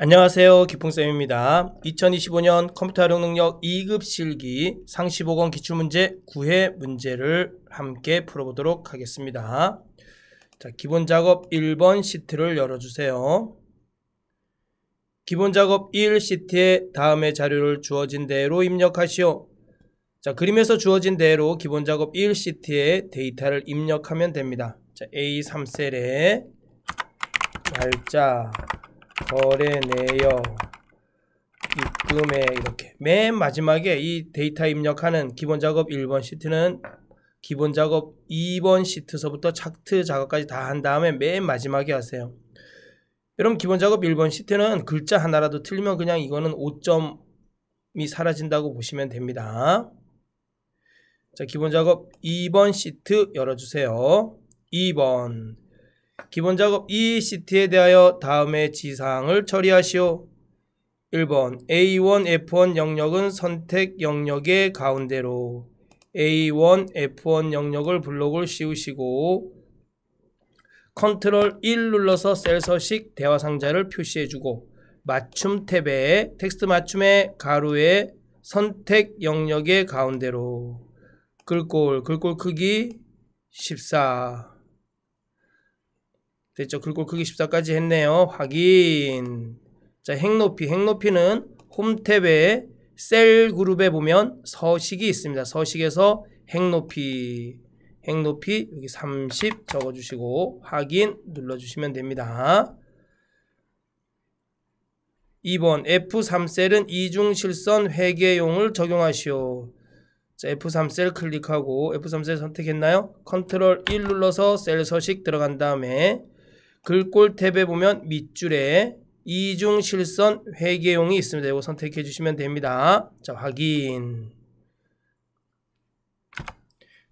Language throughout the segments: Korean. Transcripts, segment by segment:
안녕하세요, 기풍쌤입니다. 2025년 컴퓨터 활용 능력 2급 실기 상시 보건 기출문제 9회 문제를 함께 풀어보도록 하겠습니다. 자, 기본 작업 1번 시트를 열어주세요. 기본 작업 1 시트에 다음의 자료를 주어진 대로 입력하시오. 자, 그림에서 주어진 대로 기본 작업 1 시트에 데이터를 입력하면 됩니다. 자, A3셀에 날짜, 거래 내역, 입금액, 이렇게 맨 마지막에 이 데이터 입력하는 기본 작업 1번 시트는 기본 작업 2번 시트서부터 차트 작업까지 다 한 다음에 맨 마지막에 하세요. 여러분, 기본 작업 1번 시트는 글자 하나라도 틀리면 그냥 이거는 5점이 사라진다고 보시면 됩니다. 자, 기본 작업 2번 시트 열어주세요. 2번 기본 작업 2 시트에 대하여 다음의 지사항을 처리하시오. 1번 A1, F1 영역은 선택 영역의 가운데로 A1, F1 영역을 블록을 씌우시고 컨트롤 1 눌러서 셀 서식 대화 상자를 표시해주고 맞춤 탭에 텍스트 맞춤의 가로에 선택 영역의 가운데로 글꼴 크기 14 됐죠? 글꼴 크기 14까지 했네요. 확인. 자, 행높이는 홈 탭에 셀 그룹에 보면 서식이 있습니다. 서식에서 행높이 여기 30 적어주시고 확인 눌러주시면 됩니다. 2번 F3셀은 이중실선 회계용을 적용하시오. 자, F3셀 클릭하고 F3셀 선택했나요? 컨트롤 1 눌러서 셀 서식 들어간 다음에 글꼴 탭에 보면 밑줄에 이중실선 회계용이 있습니다. 이거 선택해 주시면 됩니다. 자, 확인.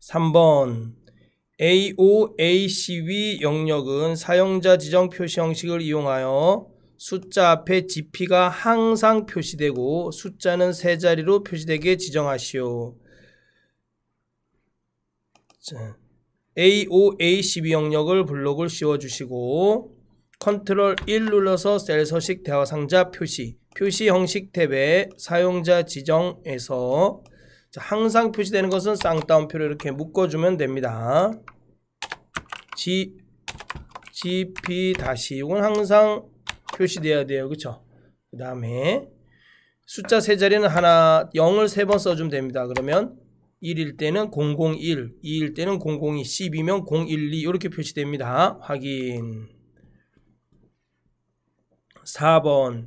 3번 A5, ACV 영역은 사용자 지정 표시 형식을 이용하여 숫자 앞에 GP가 항상 표시되고 숫자는 세 자리로 표시되게 지정하시오. 자, A5, ACV 영역을 블록을 씌워주시고 컨트롤 1 눌러서 셀 서식 대화 상자 표시 형식 탭에 사용자 지정에서 자, 항상 표시되는 것은 쌍따옴표로 이렇게 묶어주면 됩니다. GP 다시 이건 항상 표시돼야 돼요. 그쵸? 그 다음에 숫자 세 자리는 0을 3번 써주면 됩니다. 그러면 1일 때는 001, 2일 때는 002, 10이면 012 이렇게 표시됩니다. 확인. 4번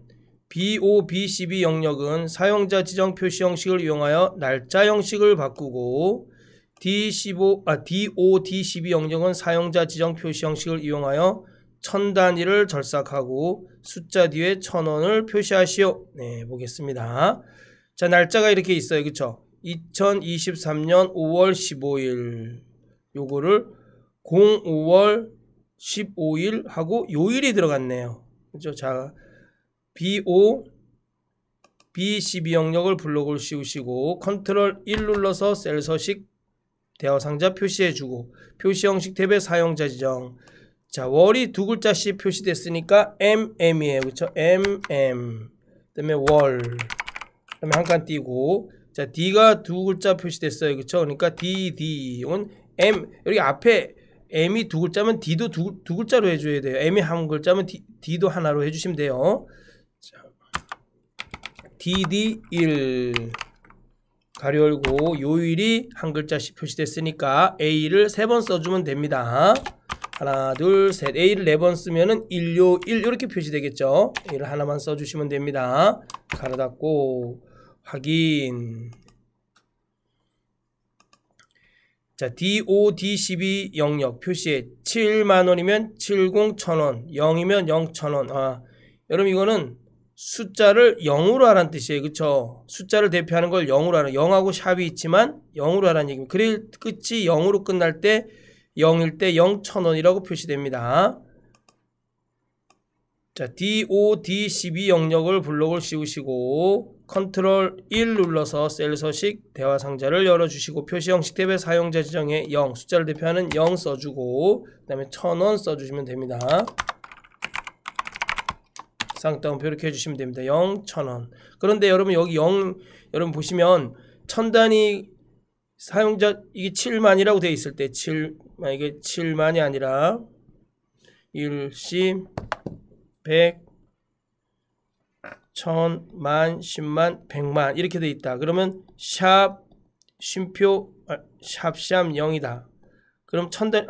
BO, BCB 영역은 사용자 지정 표시 형식을 이용하여 날짜 형식을 바꾸고 DO, DCB 영역은 사용자 지정 표시 형식을 이용하여 1000단위를 절삭하고 숫자 뒤에 1000원을 표시하시오. 네, 보겠습니다. 자, 날짜가 이렇게 있어요. 그쵸? 2023년 5월 15일 요거를 05월 15일 하고 요일이 들어갔네요. 그죠? 자, BO, BCB 영역을 블록을 씌우시고 컨트롤 1 눌러서 셀 서식 대화 상자 표시해주고 표시 형식 탭에 사용자 지정. 자, 월이 두 글자씩 표시됐으니까 MM이에요. 그쵸? MM. 그 다음에 월. 그 다음에 한 칸 띄고 자, D가 두 글자 표시됐어요. 그쵸? 그러니까 DD. 이건 M. 여기 앞에 M이 두 글자면 D도 두 글자로 해줘야 돼요. M이 한 글자면 D도 하나로 해주시면 돼요. 자, DD1 가로 열고 요일이 한 글자씩 표시됐으니까 A를 3번 써주면 됩니다. 하나, 둘, 셋. A를 4번 쓰면은 일요일 이렇게 표시되겠죠. A를 하나만 써주시면 됩니다. 가로 닫고 확인. 자, DO, DCB 영역 표시에 7만원이면 70, 1000원, 0이면 0, 1000원. 여러분 이거는 숫자를 0으로 하라는 뜻이에요. 그쵸? 숫자를 대표하는 걸 0으로 하라. 0하고 샵이 있지만 0으로 하라는 얘기입니다. 그래 끝이 0으로 끝날 때 0일 때 0, 1000원이라고 표시됩니다. 자, DO, DCB 영역을 블록을 씌우시고 컨트롤 1 눌러서 셀 서식 대화 상자를 열어주시고 표시 형식 탭에 사용자 지정에 0 숫자를 대표하는 0 써주고 그 다음에 1000원 써주시면 됩니다. 쌍따옴표 이렇게 해주시면 됩니다. 0, 1000원. 그런데 여러분 여기 0 여러분 보시면 1000단위 사용자 이게 7만이라고 되어 있을 때 7, 이게 7만이 아니라 1, 10, 100, 1000, 만, 10만, 100만 이렇게 되어 있다. 그러면 샵 쉼표 샵 0이다. 그럼 1000단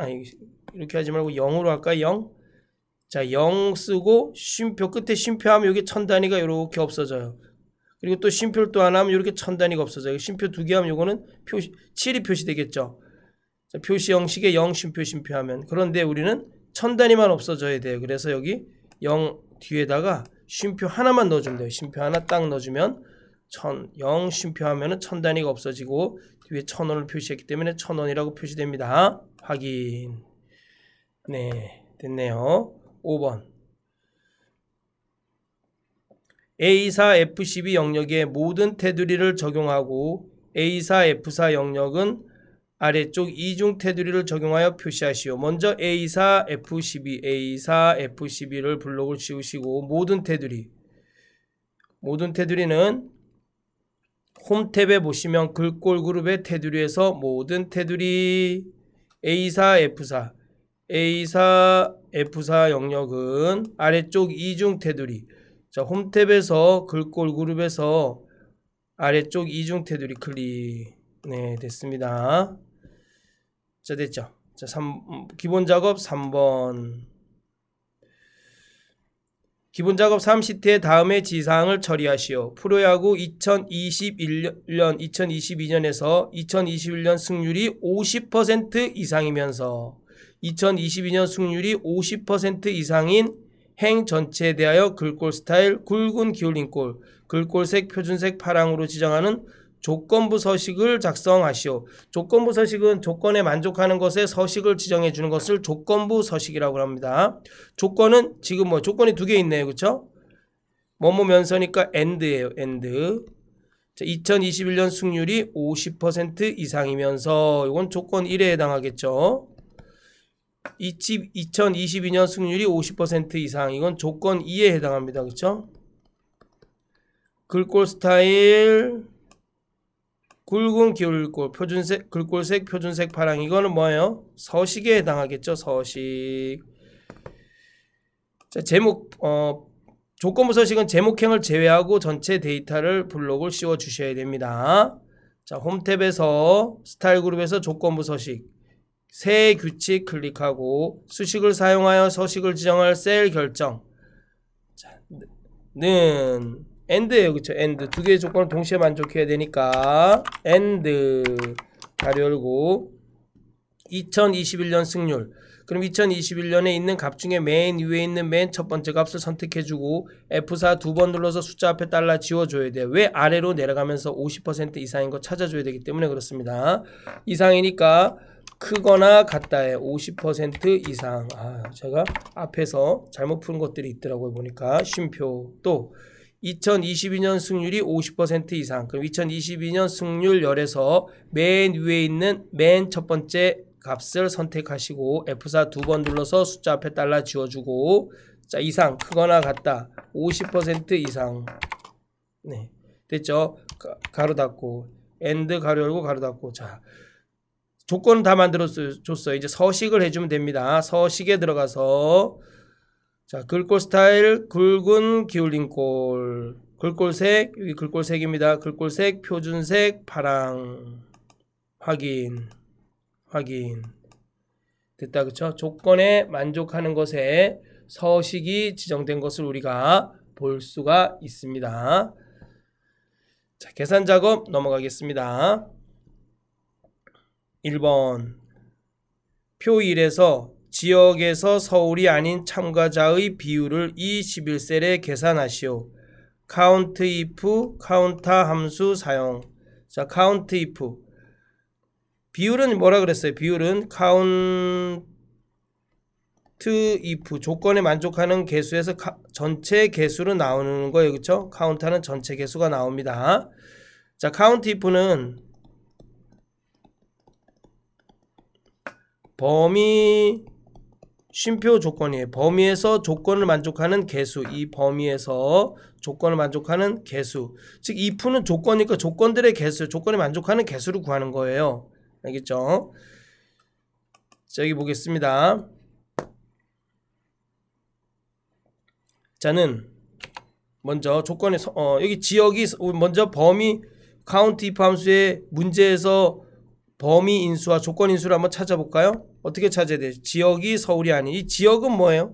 이렇게 하지 말고 0으로 할까요? 0. 자, 0 쓰고 쉼표 끝에 쉼표하면 여기 1000단위가 이렇게 없어져요. 그리고 또 쉼표를 또 하나 하면 이렇게 1000단위가 없어져요. 쉼표 2개 하면 요거는 7이 표시되겠죠. 자, 표시 형식의 0 쉼표 하면. 그런데 우리는 1000단위만 없어져야 돼요. 그래서 여기 0 뒤에다가 쉼표 하나만 넣어주면 돼요. 쉼표 하나 딱 넣어주면 0 쉼표 하면은 1000단위가 없어지고 뒤에 1000원을 표시했기 때문에 1000원이라고 표시됩니다. 확인. 네, 됐네요. 5번. A4, F12 영역에 모든 테두리를 적용하고 A4, F4 영역은 아래쪽 이중 테두리를 적용하여 표시하시오. 먼저 A4, F12, A4, F12를 블록을 씌우시고 모든 테두리는 홈 탭에 보시면 글꼴 그룹의 테두리에서 모든 테두리 A4, F4 영역은 아래쪽 이중 테두리. 자, 홈 탭에서 글꼴 그룹에서 아래쪽 이중 테두리 클릭. 네, 됐습니다. 자, 됐죠. 자, 기본 작업 3번. 기본 작업 3시트의 다음의 지사항을 처리하시오. 프로야구 2022년에서 2021년 승률이 50% 이상이면서 2022년 승률이 50% 이상인 행 전체에 대하여 글꼴 스타일 굵은 기울인 꼴, 글꼴색 표준색 파랑으로 지정하는 조건부 서식을 작성하시오. 조건부 서식은 조건에 만족하는 것에 서식을 지정해 주는 것을 조건부 서식이라고 합니다. 조건은 지금 조건이 2개 있네요. 그렇죠? 뭐뭐면서니까 and예요. and. 자, 2021년 승률이 50% 이상이면서 이건 조건 1에 해당하겠죠. 2022년 승률이 50% 이상 이건 조건 2에 해당합니다. 그렇죠? 글꼴 스타일 굵은 기울꼴 표준색 글꼴색 표준색 파랑 이거는 뭐예요? 서식에 해당하겠죠. 서식. 자, 제목 조건부 서식은 제목행을 제외하고 전체 데이터를 블록을 씌워 주셔야 됩니다. 자, 홈 탭에서 스타일 그룹에서 조건부 서식 새 규칙 클릭하고 수식을 사용하여 서식을 지정할 셀 결정. 자, 는 and예요. 그쵸? and. 2개의 조건을 동시에 만족해야 되니까 and 가로 열고 2021년 승률. 그럼 2021년에 있는 값 중에 맨 위에 있는 맨 첫 번째 값을 선택해주고 F4 2번 눌러서 숫자 앞에 달라 지워줘야 돼요. 왜? 아래로 내려가면서 50% 이상인 거 찾아줘야 되기 때문에 그렇습니다. 이상이니까 크거나 같다에 50% 이상. 제가 앞에서 잘못 푼 것들이 있더라고요. 보니까 쉼표. 또 2022년 승률이 50% 이상. 그럼 2022년 승률 열에서 맨 위에 있는 맨 첫 번째 값을 선택하시고 F4 2번 눌러서 숫자 앞에 달라 지워주고 자, 이상 크거나 같다 50% 이상. 네, 됐죠? 가로 닫고 and 가로 열고 가로 닫고. 자, 조건은 다 만들어줬어요. 이제 서식을 해주면 됩니다. 서식에 들어가서 자, 글꼴 스타일 굵은 기울인 꼴 글꼴색 여기 글꼴색입니다. 글꼴색 표준색 파랑 확인 됐다. 그쵸? 조건에 만족하는 것에 서식이 지정된 것을 우리가 볼 수가 있습니다. 자, 계산 작업 넘어가겠습니다. 1번 표 1에서 지역에서 서울이 아닌 참가자의 비율을 E11셀에 계산하시오. count if 카운터 함수 사용. 자, count if 비율은 뭐라 그랬어요? 비율은 count if 조건에 만족하는 개수에서 전체 개수로 나오는 거예요. 그렇죠? count는 전체 개수가 나옵니다. 자, count if는 범위 쉼표 조건이에요. 범위에서 조건을 만족하는 개수. 이 범위에서 조건을 만족하는 개수. 즉 if는 조건이니까 조건들의 개수, 조건에 만족하는 개수를 구하는 거예요. 알겠죠? 자, 여기 보겠습니다. 자는 먼저 조건에 여기 지역이 먼저 범위 count if 함수의 문제에서 범위 인수와 조건 인수를 한번 찾아볼까요? 어떻게 찾아야 돼요? 지역이 서울이 아닌, 이 지역은 뭐예요?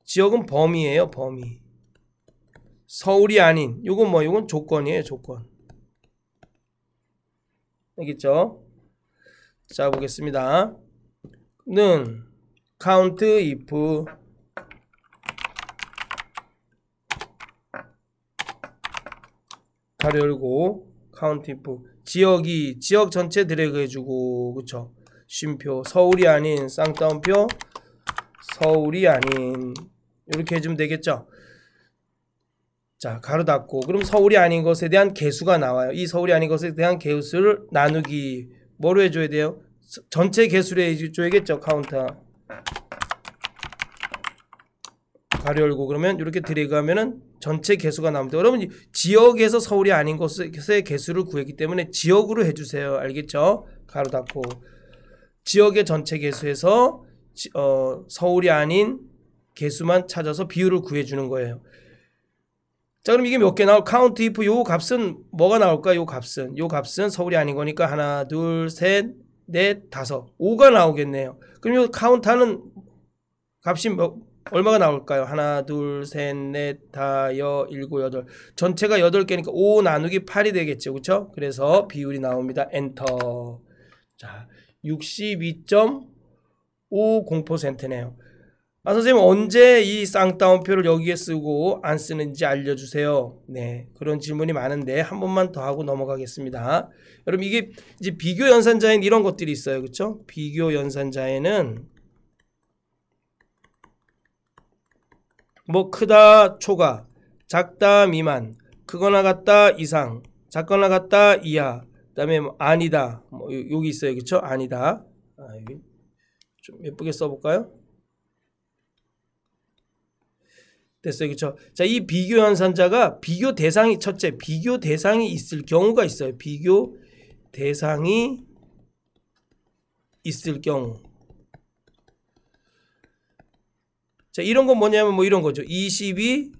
지역은 범위예요. 범위. 서울이 아닌, 요건 뭐? 요건 조건이에요. 조건. 알겠죠? 자, 보겠습니다. 는 count if 가로 열고 count if 지역이 지역 전체 드래그 해주고, 그쵸? 쉼표 서울이 아닌 쌍따옴표 서울이 아닌 이렇게 해주면 되겠죠? 자, 가로 닫고 그럼 서울이 아닌 것에 대한 개수가 나와요. 이 서울이 아닌 것에 대한 개수를 나누기 뭐로 해줘야 돼요? 전체 개수로 해줘야겠죠? 카운터 가로 열고 그러면 이렇게 드래그 하면은 전체 개수가 나옵니다. 여러분 지역에서 서울이 아닌 것의 개수를 구했기 때문에 지역으로 해주세요. 알겠죠? 가로 닫고 지역의 전체 개수에서 서울이 아닌 개수만 찾아서 비율을 구해주는 거예요. 자, 그럼 이게 몇 개 나올? count if 요 값은 뭐가 나올까? 요 값은 서울이 아닌 거니까 하나, 둘, 셋, 넷, 다섯, 5가 나오겠네요. 그럼 요 count하는 값이 얼마가 나올까요? 하나, 둘, 셋, 넷, 다, 일곱, 여덟. 전체가 8개니까 5 나누기 8이 되겠죠. 그렇죠? 그래서 비율이 나옵니다. 엔터. 자, 62.50%네요. 아, 선생님 언제 이 쌍따옴표를 여기에 쓰고 안 쓰는지 알려주세요. 네, 그런 질문이 많은데 한 번만 더 하고 넘어가겠습니다. 여러분 이게 이제 비교 연산자에는 이런 것들이 있어요. 그렇죠? 비교 연산자에는 뭐 크다 초과, 작다 미만, 크거나 같다 이상, 작거나 같다 이하, 그다음에 뭐 아니다 뭐 여기 있어요. 그렇죠? 아니다. 여기 좀 예쁘게 써볼까요? 됐어요. 그렇죠? 자, 이 비교 연산자가 비교 대상이 첫째 비교 대상이 있을 경우가 있어요. 비교 대상이 있을 경우. 자, 이런 건 뭐냐면 뭐 이런 거죠. 20이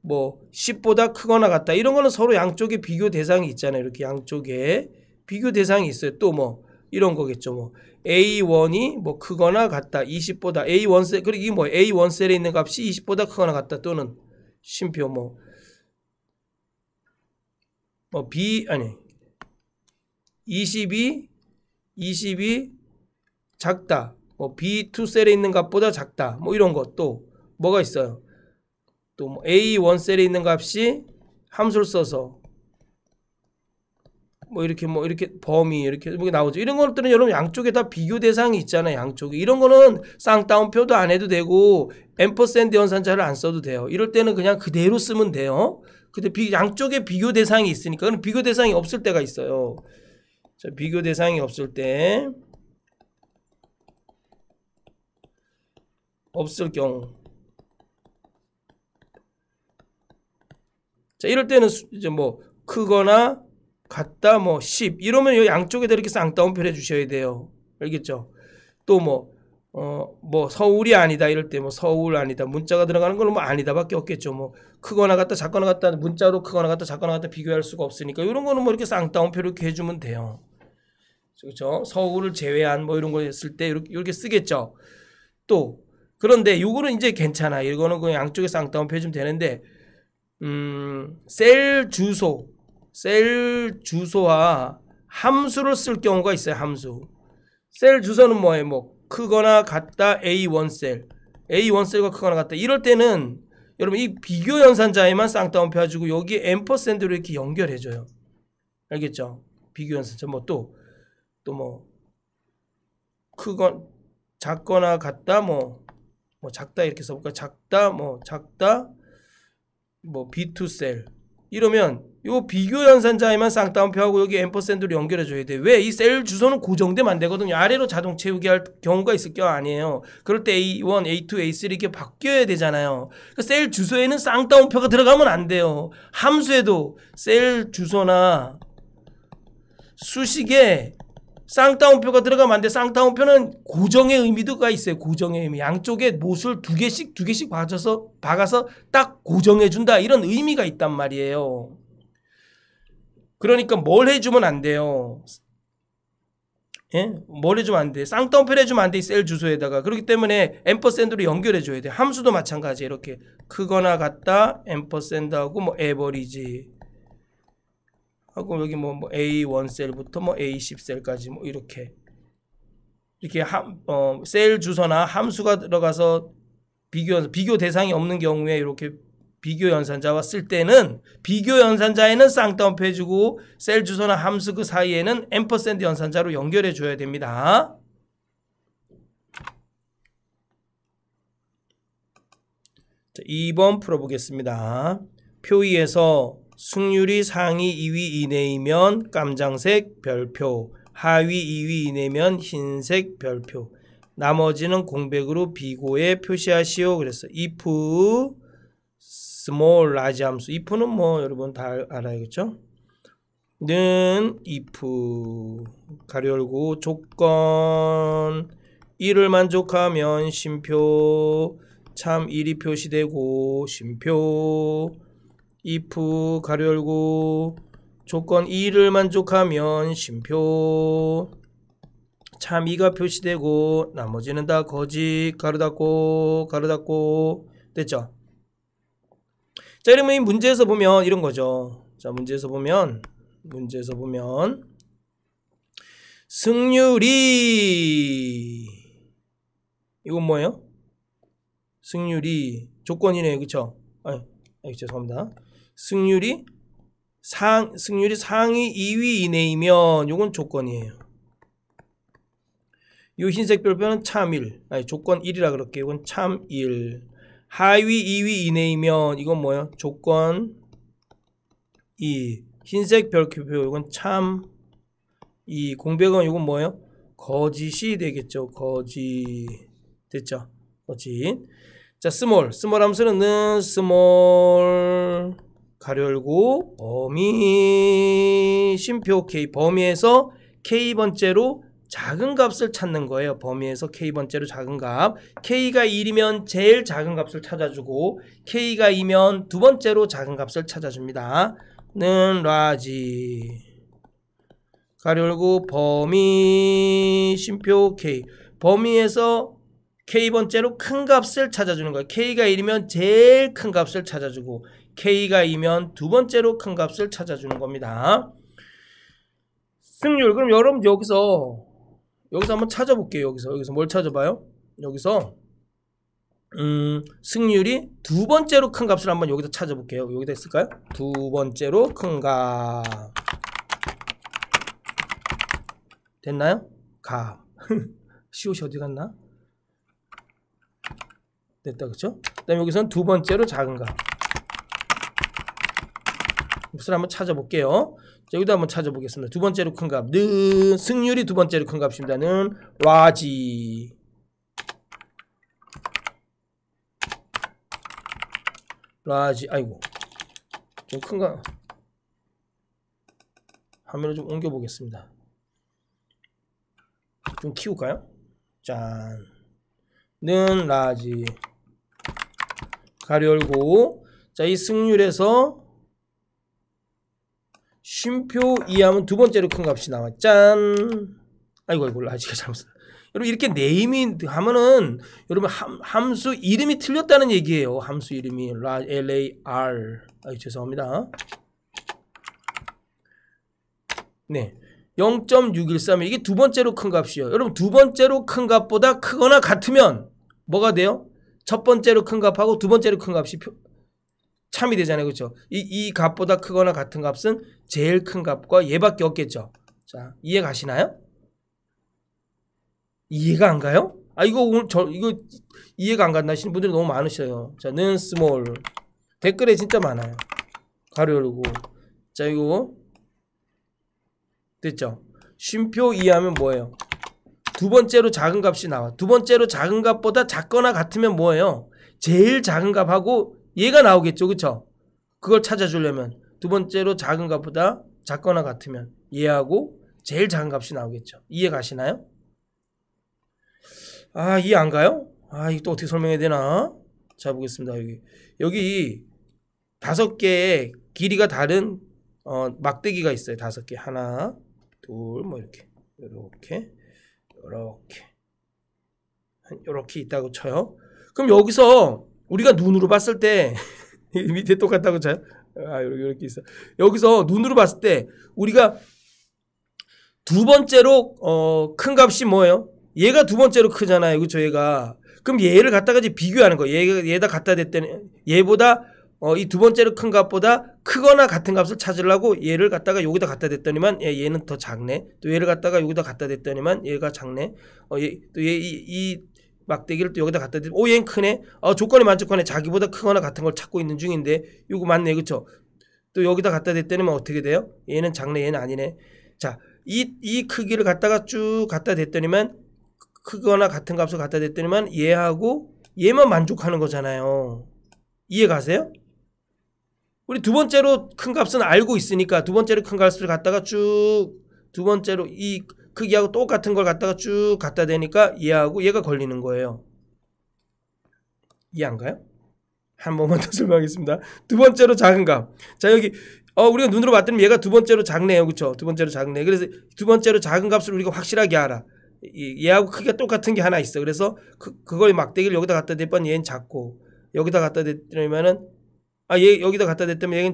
뭐 10보다 크거나 같다. 이런 거는 서로 양쪽에 비교 대상이 있잖아요. 이렇게 양쪽에 비교 대상이 있어요. 또 뭐 이런 거겠죠. 뭐 A1이 뭐 크거나 같다. 20보다 A1셀 그리고 이게 뭐 A1셀에 있는 값이 20보다 크거나 같다. 또는 쉼표 뭐 B 아니 20이 작다. 뭐 B2셀에 있는 값보다 작다. 뭐 이런 것 또 뭐가 있어요? 또 뭐 A1셀에 있는 값이 함수를 써서 뭐 이렇게 범위 이렇게 나오죠. 이런 것들은 여러분 양쪽에 다 비교 대상이 있잖아요. 양쪽에. 이런 거는 쌍따옴표도 안 해도 되고 앰퍼샌드 연산자를 안 써도 돼요. 이럴 때는 그냥 그대로 쓰면 돼요. 근데 양쪽에 비교 대상이 있으니까 그럼 비교 대상이 없을 때가 있어요. 자, 비교 대상이 없을 때 없을 경우. 자, 이럴 때는 이제 뭐 크거나 같다 뭐 10 이러면 이 양쪽에다 이렇게 쌍따옴표를 해주셔야 돼요. 알겠죠? 또 뭐 서울이 아니다 이럴 때 뭐 서울 아니다 문자가 들어가는 건 뭐 아니다밖에 없겠죠. 뭐 크거나 같다 작거나 같다 문자로 크거나 같다 작거나 같다 비교할 수가 없으니까 이런 거는 뭐 이렇게 쌍따옴표를 이렇게 해주면 돼요. 그렇죠? 서울을 제외한 뭐 이런 거 했을 때 이렇게 쓰겠죠. 또 그런데 요거는 이제 괜찮아. 이거는 그냥 양쪽에 쌍따옴표 해주면 되는데 셀 주소와 함수를 쓸 경우가 있어요. 함수. 셀 주소는 뭐예요? 뭐 크거나 같다 A1셀과 크거나 같다. 이럴 때는 여러분 이 비교 연산자에만 쌍따옴표 해주고 여기에 앰퍼샌드로 이렇게 연결해줘요. 알겠죠? 비교 연산자 뭐 또 뭐 크거나 작거나 같다 뭐 작다 이렇게 써볼까? 작다 뭐 B2셀 이러면 요 비교 연산자에만 쌍따옴표하고 여기 앰퍼샌드로 연결해 줘야 돼. 왜? 이 셀 주소는 고정되면 안 되거든요. 아래로 자동 채우기 할 경우가 있을 게 아니에요. 그럴 때 A1, A2, A3 이렇게 바뀌어야 되잖아요. 그러니까 셀 주소에는 쌍따옴표가 들어가면 안 돼요. 함수에도 셀 주소나 수식에 쌍따옴표가 들어가면 안 돼. 쌍따옴표는 고정의 의미도가 있어요. 고정의 의미. 양쪽에 못을 두 개씩 박아서 딱 고정해 준다. 이런 의미가 있단 말이에요. 그러니까 뭘 해주면 안 돼요. 예? 뭘 해주면 안 돼. 쌍따옴표를 해주면 안 돼. 이 셀 주소에다가. 그렇기 때문에 앰퍼샌드로 연결해 줘야 돼. 함수도 마찬가지. 이렇게 크거나 같다. 앰퍼샌드하고 뭐 에버리지 하고 여기 뭐 A1 셀부터 뭐 A10 셀까지 뭐 이렇게 셀 주소나 함수가 들어가서 비교 대상이 없는 경우에 이렇게 비교 연산자와 쓸 때는 비교 연산자에는 쌍따옴표 해주고 셀 주소나 함수 그 사이에는 앰퍼샌드 연산자로 연결해 줘야 됩니다. 자, 2번 풀어보겠습니다. 표 2에서 승률이 상위 2위 이내이면 깜장색 별표, 하위 2위 이내면 흰색 별표, 나머지는 공백으로 비고에 표시하시오. 그래서 if small large 함수, if는 뭐 여러분 다 알아야겠죠? 는 if 가로 열고 조건 1을 만족하면 쉼표 참 1이 표시되고 쉼표 if 가로 열고 조건 2를 만족하면 쉼표 참 2가 표시되고 나머지는 다 거짓 가로 닫고 됐죠? 자, 그러면 이 문제에서 보면 이런 거죠. 자, 문제에서 보면 승률이 이건 뭐예요? 승률이 조건이네요. 그쵸? 죄송합니다. 승률이 상위 2위 이내이면 요건 조건이에요. 요 흰색 별표는 참 1. 조건 1이라 그럴게요. 이건 참 1. 하위 2위 이내이면 이건 뭐예요? 조건 2. 흰색 별표 이건 참 2. 공백은 이건 뭐예요? 거짓이 되겠죠. 거짓. 됐죠? 거짓. 자, 스몰 함수는 스몰 가로 열고 범위 쉼표 K 범위에서 K번째로 작은 값을 찾는 거예요. 범위에서 K번째로 작은 값. K가 1이면 제일 작은 값을 찾아주고 K가 2면 두 번째로 작은 값을 찾아줍니다. 는 라지 가로 열고 범위 쉼표 K 범위에서 K번째로 큰 값을 찾아주는 거예요. K가 1이면 제일 큰 값을 찾아주고 K가 2면 두 번째로 큰 값을 찾아주는 겁니다. 승률 그럼 여러분 여기서 한번 찾아볼게요. 여기서 뭘 찾아봐요? 여기서 승률이 두 번째로 큰 값을 한번 여기다 찾아볼게요. 여기다 있을까요? 두 번째로 큰 값 됐나요? 값 시옷이 어디 갔나? 됐다 그쵸? 그 다음에 여기서는 두 번째로 작은 값 값을 한번 찾아볼게요. 자, 여기도 한번 찾아보겠습니다. 두 번째로 큰 값 는 승률이 두 번째로 큰 값입니다. 는 라지 아이고 좀 큰가 화면을 좀 옮겨 보겠습니다. 좀 키울까요? 짠 는 라지 가로 열고 자, 이 승률에서 쉼표 이하면 두 번째로 큰 값이 나와. 짠 아이고 라지가 잘못했다. 여러분 이렇게 네이밍 하면은 여러분 함수 이름이 틀렸다는 얘기예요. 함수 이름이 LAR 죄송합니다. 네 0.613 이게 두 번째로 큰 값이에요. 여러분 두 번째로 큰 값보다 크거나 같으면 뭐가 돼요? 첫 번째로 큰 값하고 두 번째로 큰 값이 참이 되잖아요. 그렇죠? 이 값보다 크거나 같은 값은 제일 큰 값과 얘밖에 없겠죠. 자, 이해 가시나요? 이해가 안 가요? 이거 오늘 이거 이해가 안 간다 하시는 분들이 너무 많으셔요. 자, 는 스몰 댓글에 진짜 많아요. 가로 열고. 자, 이거 됐죠? 쉼표 2 하면 뭐예요? 두 번째로 작은 값이 나와. 두 번째로 작은 값보다 작거나 같으면 뭐예요? 제일 작은 값하고 얘가 나오겠죠. 그쵸? 그걸 찾아주려면 두 번째로 작은 값보다 작거나 같으면 얘하고 제일 작은 값이 나오겠죠. 이해 가시나요? 아, 이해 안 가요? 아, 이거 또 어떻게 설명해야 되나? 자, 보겠습니다. 여기 5개의 길이가 다른 막대기가 있어요. 5개. 하나, 둘, 뭐 이렇게 이렇게 있다고 쳐요. 그럼 여기서 우리가 눈으로 봤을 때 밑에 똑같다고 쳐요. 아, 이렇게 있어. 여기서 눈으로 봤을 때 우리가 두 번째로 큰 값이 뭐예요? 얘가 두 번째로 크잖아요. 그렇죠? 얘가. 그럼 얘를 갖다가 이제 비교하는 거예요. 얘다 갖다 댔더니 얘보다 이 두 번째로 큰 값보다 크거나 같은 값을 찾으려고 얘를 갖다가 여기다 갖다 댔더니만 얘는 더 작네. 또 얘를 갖다가 여기다 갖다 댔더니만 얘가 작네. 또 이 막대기를 또 여기다 갖다 댔더니 얘는 크네. 조건이 만족하네. 자기보다 크거나 같은 걸 찾고 있는 중인데 이거 맞네. 그렇죠? 또 여기다 갖다 댔더니만 어떻게 돼요? 얘는 작네. 얘는 아니네. 자, 이 크기를 갖다가 쭉 갖다 댔더니만 크거나 같은 값을 갖다 댔더니만 얘하고 얘만 만족하는 거잖아요. 이해 가세요? 우리 두 번째로 큰 값은 알고 있으니까 두 번째로 큰 값을 갖다가 쭉 두 번째로 이 크기하고 똑같은 걸 갖다가 쭉 갖다 대니까 얘하고 얘가 걸리는 거예요. 이해 안 가요? 한 번만 더 설명하겠습니다. 두 번째로 작은 값. 자, 여기 우리가 눈으로 봤더니 얘가 두 번째로 작네요. 그렇죠? 두 번째로 작네. 그래서 두 번째로 작은 값을 우리가 확실하게 알아. 얘하고 크기가 똑같은 게 하나 있어. 그래서 그걸 막대기를 여기다 갖다 대면 얘는 작고 여기다 갖다 대면은 여기다 갖다 댔다면 얘는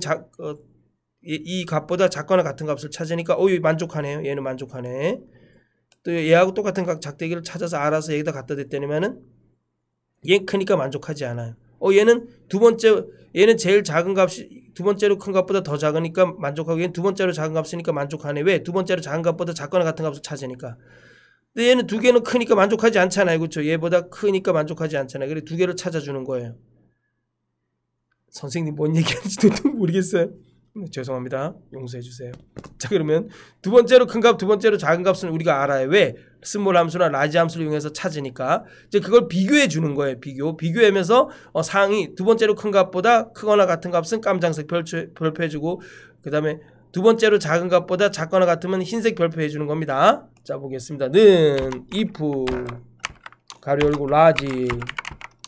이 값보다 작거나 같은 값을 찾으니까 만족하네요. 얘는 만족하네. 또 얘하고 똑같은 작대기를 찾아서 알아서 여기다 갖다 댔다면은 얘는 크니까 만족하지 않아요. 얘는 제일 작은 값이 두 번째로 큰 값보다 더 작으니까 만족하고 얘는 두 번째로 작은 값이니까 만족하네. 왜? 두 번째로 작은 값보다 작거나 같은 값을 찾으니까. 근데 얘는 두 개는 크니까 만족하지 않잖아요. 그렇죠? 얘보다 크니까 만족하지 않잖아요. 그래서 두 개를 찾아주는 거예요. 선생님 뭔 얘기하는지도 모르겠어요. 죄송합니다. 용서해 주세요. 자, 그러면 두 번째로 큰 값, 두 번째로 작은 값은 우리가 알아요. 왜? 스몰 함수나 라지 함수를 이용해서 찾으니까 이제 그걸 비교해 주는 거예요. 비교하면서 상위 두 번째로 큰 값보다 크거나 같은 값은 깜장색 별표해 주고 그다음에 두 번째로 작은 값보다 작거나 같으면 흰색 별표해 주는 겁니다. 자, 보겠습니다. 는 if 가로 열고 라지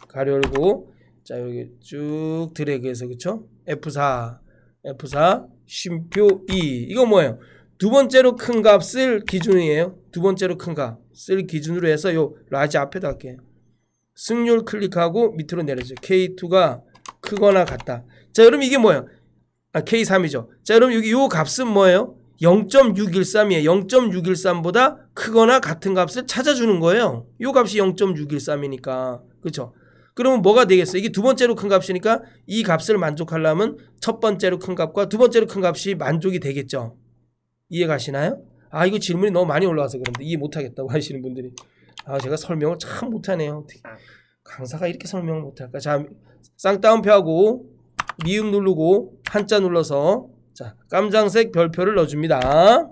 가로 열고 자, 여기 쭉 드래그해서 그쵸? F4 쉼표 2 이거 뭐예요? 두 번째로 큰 값을 기준이에요. 두 번째로 큰 값을 기준으로 해서 요 라지 앞에다 할게요. 승률 클릭하고 밑으로 내려줘. K2가 크거나 같다. 자, 그럼 이게 뭐예요? K3이죠. 자, 그럼 여기 요 값은 뭐예요? 0.613이에요. 0.613보다 크거나 같은 값을 찾아주는 거예요. 요 값이 0.613이니까. 그렇죠? 그러면 뭐가 되겠어요? 이게 두 번째로 큰 값이니까 이 값을 만족하려면 첫 번째로 큰 값과 두 번째로 큰 값이 만족이 되겠죠. 이해 가시나요? 이거 질문이 너무 많이 올라와서 그런데 이해 못하겠다고 하시는 분들이 제가 설명을 참 못하네요. 어떻게 강사가 이렇게 설명을 못할까? 자, 쌍따옴표하고 미음 누르고 한자 눌러서 자, 깜장색 별표를 넣어줍니다.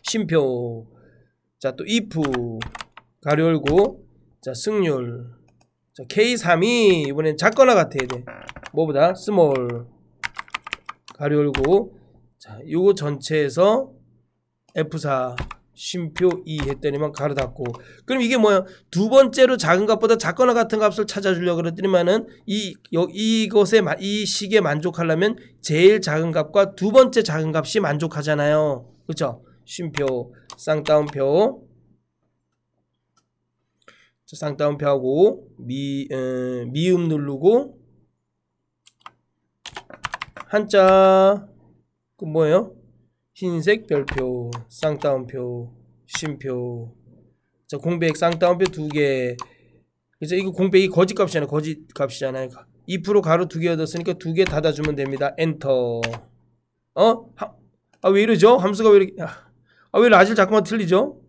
쉼표 자, 또 if 가로 열고 자, 승률 자, K3이 이번엔 작거나 같아야 돼. 뭐보다? 스몰 가로 열고 자, 요거 전체에서 F4 쉼표 2 했더니만 가로 닫고 그럼 이게 뭐야? 두 번째로 작은 값보다 작거나 같은 값을 찾아주려고 그랬더니만은 이 식에 만족하려면 제일 작은 값과 두 번째 작은 값이 만족하잖아요. 그쵸? 쉼표 쌍따옴표 쌍따옴표하고 미음 누르고 한자 그 뭐예요? 흰색 별표 쌍따옴표 쉼표 자, 공백 쌍따옴표 2개 그래서 이거 공백이 거짓값이잖아요. 2% 가로 2개 얻었으니까 2개 닫아주면 됩니다. 엔터 왜 이러죠? 함수가 왜 이렇게 왜 라지를 자꾸만 틀리죠?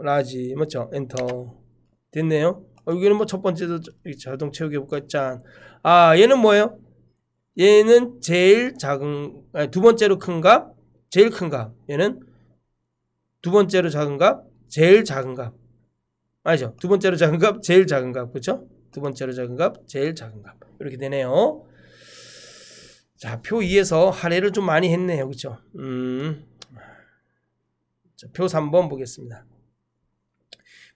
라지 맞죠? 엔터 됐네요. 여기는 뭐 첫 번째도 자동 채우기 해볼까? 짠. 아, 얘는 뭐예요? 얘는 제일 작은, 아니, 두 번째로 큰 값, 제일 큰 값. 얘는 두 번째로 작은 값, 제일 작은 값. 아니죠. 두 번째로 작은 값, 제일 작은 값. 그렇죠? 두 번째로 작은 값, 제일 작은 값. 이렇게 되네요. 자, 표 2에서 할애를 좀 많이 했네요. 그렇죠? 자, 표 3번 보겠습니다.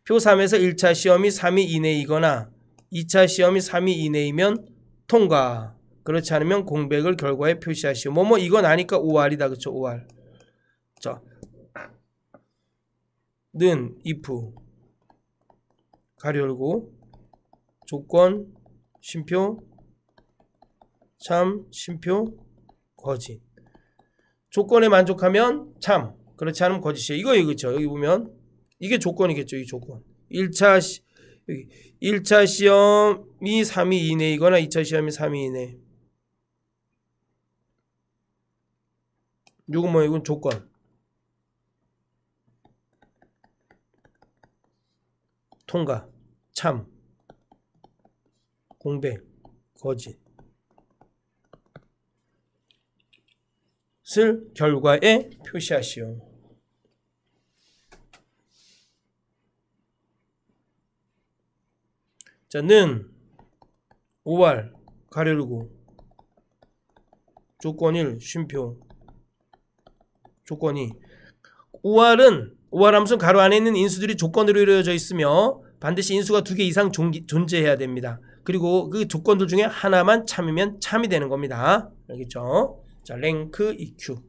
표 3에서 1차 시험이 3위 이내이거나 2차 시험이 3위 이내이면 통과. 그렇지 않으면 공백을 결과에 표시하시오. 뭐뭐 이건 아니까 5R이다. 그렇죠? 5R. 자, 는 if 가로 열고 조건 쉼표 참 쉼표 거짓. 조건에 만족하면 참, 그렇지 않으면 거짓이에요. 이거 그렇죠? 여기 보면 이게 조건이겠죠. 이 조건. 1차 시험이 3위 이내이거나 2차 시험이 3위 이내. 이건 뭐예요? 이건 조건. 통과, 참, 공백, 거짓. 을 결과에 표시하시오. 자, 는 5R 가로 열고 조건 1 쉼표 조건 2. 5R 함수는 가로 안에 있는 인수들이 조건으로 이루어져 있으며 반드시 인수가 2개 이상 존재해야 됩니다. 그리고 그 조건들 중에 하나만 참이면 참이 되는 겁니다. 알겠죠? 자, 랭크 EQ는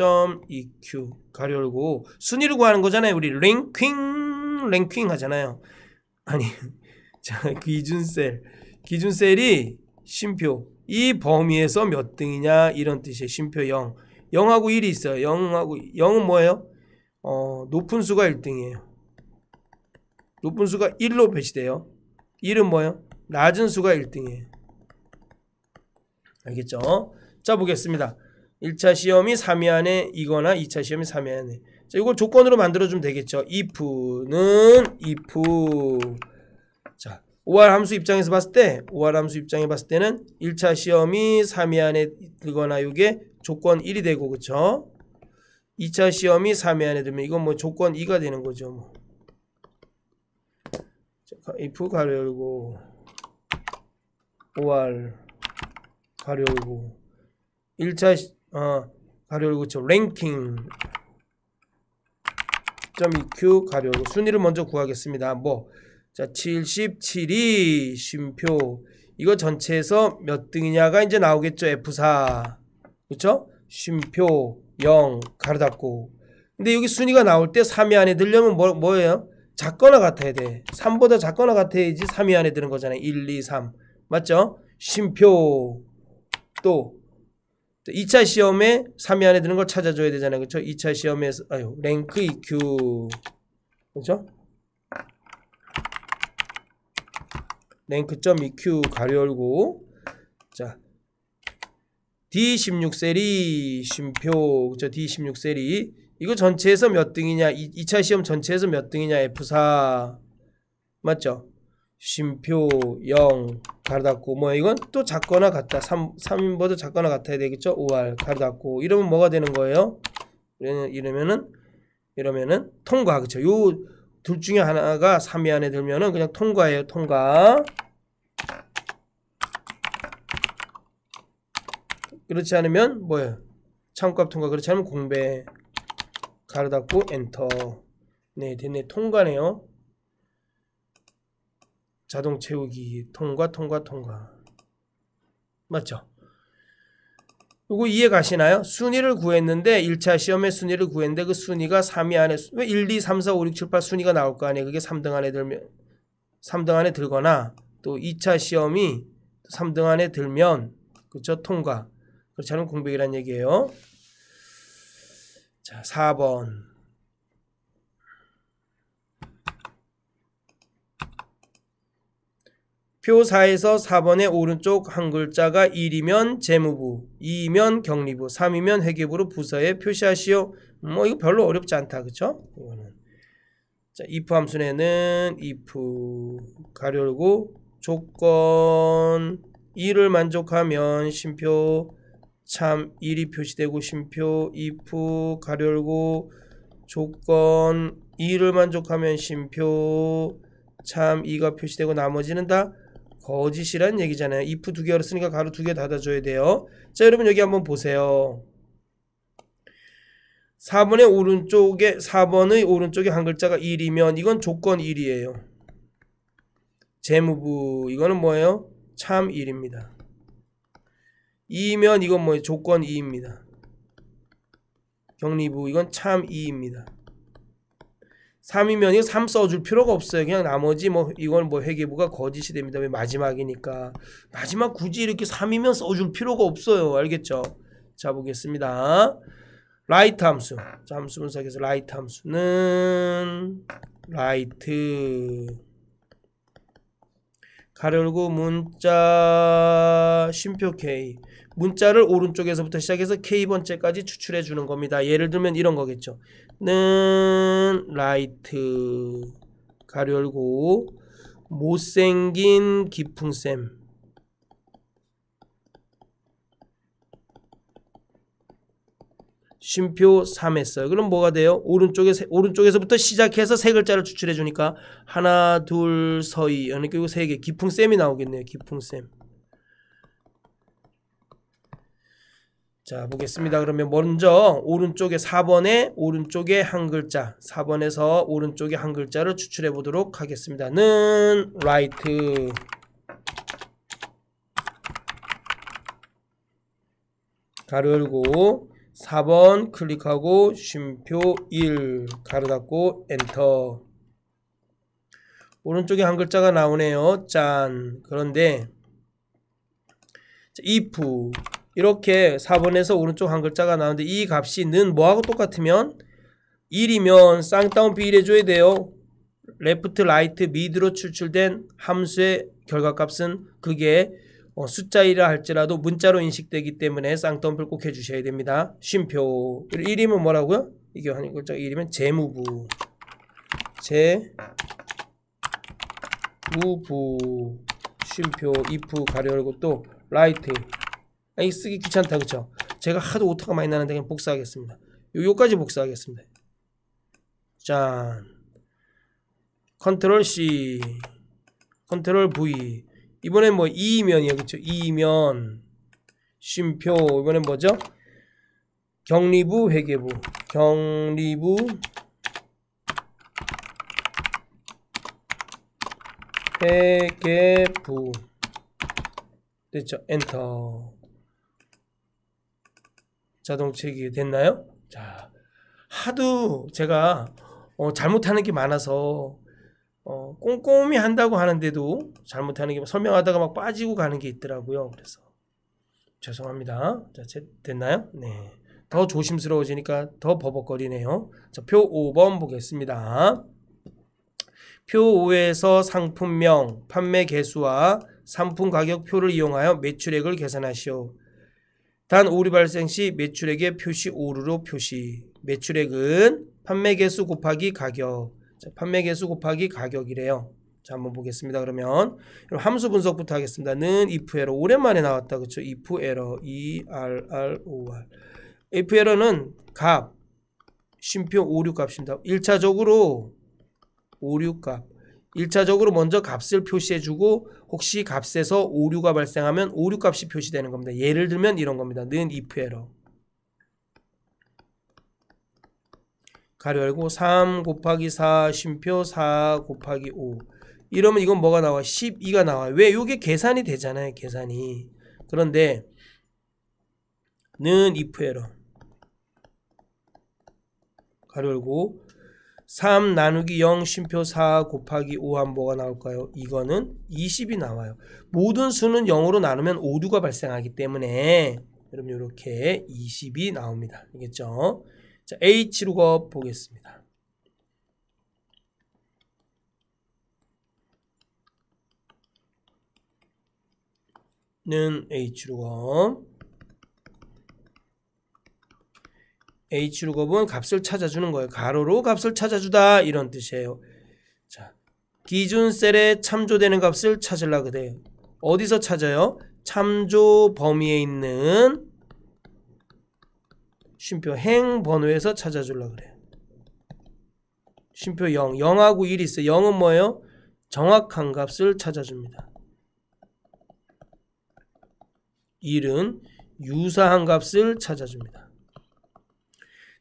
랭크.EQ 가로 열고 순위를 구하는 거잖아요. 우리 랭킹 하잖아요. 아니, 자, 기준셀이 쉼표 이 범위에서 몇 등이냐 이런 뜻이에요. 쉼표 0. 0하고 1이 있어요. 0은 뭐예요? 높은 수가 1등이에요. 높은 수가 1로 표시돼요. 1은 뭐예요? 낮은 수가 1등이에요. 알겠죠? 자, 보겠습니다. 1차 시험이 3위 안에 이거나 2차 시험이 3위 안에. 자, 이걸 조건으로 만들어주면 되겠죠. if는 if. 자, OR 함수 입장에서 봤을 때, OR 함수 입장에 봤을 때는 1차 시험이 3위 안에 들거나 이게 조건 1이 되고, 그쵸? 2차 시험이 3위 안에 들면 이건 뭐 조건 2가 되는 거죠. 뭐. 자, if 가로 열고 OR 가로 열고 1차 가로 열고 랭킹 .eq 가로 열고 순위를 먼저 구하겠습니다. 뭐 자, 77이 쉼표 이거 전체에서 몇 등이냐가 이제 나오겠죠. F4 그쵸? 쉼표 0 가로 닫고. 근데 여기 순위가 나올 때 3위 안에 들려면 뭐예요? 작거나 같아야 돼. 3보다 작거나 같아야지 3위 안에 드는 거잖아요. 1, 2, 3 맞죠? 쉼표 또 2차 시험에 3위 안에 드는 걸 찾아줘야 되잖아요. 그렇죠? 2차 시험에서 랭크 EQ 그렇죠? 랭크.EQ 가로 열고 자 D16셀이 쉼표 그렇죠? D16셀이 이거 전체에서 몇 등이냐 2차 시험 전체에서 몇 등이냐 F4 맞죠? 쉼표 0 가로 닫고 뭐 이건 또 작거나 같다 3인보다 작거나 같아야 되겠죠. 5R 가로 닫고 이러면 뭐가 되는 거예요? 이러면은 통과 그쵸. 요 둘 중에 하나가 3위 안에 들면은 그냥 통과예요. 통과. 그렇지 않으면 뭐예요? 참값 통과. 그렇지 않으면 공백 가로 닫고 엔터. 네 됐네. 통과네요. 자동 채우기 통과 맞죠? 요거 이해 가시나요? 순위를 구했는데 1차 시험에 순위를 구했는데 그 순위가 3위 안에 왜 1, 2, 3, 4, 5, 6, 7, 8 순위가 나올 거 아니에요. 그게 3등 안에 들면 3등 안에 들거나 또 2차 시험이 3등 안에 들면 그렇죠? 통과. 그렇지 않으면 공백이란 얘기예요. 자, 4번. 표 4에서 4번의 오른쪽 한 글자가 1이면 재무부, 2이면 격리부, 3이면 회계부로 부서에 표시하시오. 뭐 이거 별로 어렵지 않다. 그쵸? 이거는. 자, if 함수에는 if 가로 열고 조건 2를 만족하면 쉼표 참 1이 표시되고 쉼표 if 가로 열고 조건 2를 만족하면 쉼표 참 2가 표시되고 나머지는 다 거짓이란 얘기잖아요. if 두 개 열었으니까 가로 두 개 닫아줘야 돼요. 자, 여러분 여기 한번 보세요. 4번의 오른쪽에 한 글자가 1이면 이건 조건 1이에요. 재무부 이거는 뭐예요? 참 1입니다. 2면 이건 뭐예요? 조건 2입니다. 격리부 이건 참 2입니다. 3이면 이거 3 써줄 필요가 없어요. 그냥 나머지 뭐 이건 뭐 회계부가 거짓이 됩니다. 왜 마지막이니까. 마지막 굳이 이렇게 3이면 써줄 필요가 없어요. 알겠죠? 자, 보겠습니다. 라이트 함수. 자, 함수 분석에서 라이트 함수는 라이트 가로 열고 문자 쉼표 K 문자를 오른쪽에서부터 시작해서 K번째까지 추출해 주는 겁니다. 예를 들면 이런 거겠죠. 는 라이트 가로 열고 못생긴 기풍쌤 쉼표 3 했어요. 그럼 뭐가 돼요? 오른쪽에서부터 시작해서 세 글자를 추출해 주니까 하나 둘 서희 그러니까 이거 세 개 기풍쌤이 나오겠네요. 기풍쌤. 자, 보겠습니다. 그러면 먼저 오른쪽에 4번에 오른쪽에 한 글자 4번에서 오른쪽에 한 글자를 추출해 보도록 하겠습니다. 는 right 가로 열고 4번 클릭하고 쉼표 1 가로 닫고 엔터. 오른쪽에 한 글자가 나오네요. 짠. 그런데 if 이렇게 4번에서 오른쪽 한 글자가 나오는데 이 값이 는 뭐하고 똑같으면 1이면 쌍따옴표 1 해줘야 돼요. 레프트 라이트 미드로 추출된 함수의 결과값은 그게 숫자 1이라 할지라도 문자로 인식되기 때문에 쌍따옴표를 꼭 해주셔야 됩니다. 쉼표 1이면 뭐라고요? 이게 한 글자가 1이면 재무부 쉼표 if 가로 열고 또 라이트 이 쓰기 귀찮다 그쵸? 제가 하도 오타가 많이 나는데 그냥 복사하겠습니다. 요까지 복사하겠습니다. 짠 컨트롤 C 컨트롤 V 이번엔 뭐 2면이에요. 그쵸? 2면 쉼표 이번엔 뭐죠? 격리부 회계부 격리부 회계부 됐죠? 엔터. 자동체계 됐나요? 자, 하도 제가 잘못하는 게 많아서 꼼꼼히 한다고 하는데도 잘못하는 게 설명하다가 막 빠지고 가는 게 있더라고요. 그래서 죄송합니다. 자, 됐나요? 네. 더 조심스러워지니까 더 버벅거리네요. 자, 표 5번 보겠습니다. 표 5에서 상품명, 판매 개수와 상품 가격표를 이용하여 매출액을 계산하시오. 단 오류 발생 시 매출액의 표시 오류로 표시. 매출액은 판매 개수 곱하기 가격. 자, 판매 개수 곱하기 가격이래요. 자, 한번 보겠습니다. 그러면 함수 분석부터 하겠습니다. 는 if 에러 오랜만에 나왔다. 그렇죠? if 에러 ERROR. if 에러는 값 쉼표 오류 값입니다. 1차적으로 오류 값. 1차적으로 먼저 값을 표시해주고 혹시 값에서 오류가 발생하면 오류 값이 표시되는 겁니다. 예를 들면 이런 겁니다. 는 if 에러 가로 열고 3 곱하기 4 쉼표 4 곱하기 5 이러면 이건 뭐가 나와? 12가 나와요. 왜? 이게 계산이 되잖아요. 계산이. 그런데 는 if 에러 가로 열고 3 나누기 0 쉼표 4 곱하기 5 하면 뭐가 나올까요? 이거는 20이 나와요. 모든 수는 0으로 나누면 오류가 발생하기 때문에 여러분 이렇게 20이 나옵니다. 알겠죠? 자, H룩업 보겠습니다. 는 H룩업 H룩업은 값을 찾아주는 거예요. 가로로 값을 찾아주다 이런 뜻이에요. 자, 기준 셀에 참조되는 값을 찾으려고 그래요. 어디서 찾아요? 참조 범위에 있는 쉼표 행 번호에서 찾아주려고 그래요. 쉼표 0, 0하고 1이 있어요. 0은 뭐예요? 정확한 값을 찾아줍니다. 1은 유사한 값을 찾아줍니다.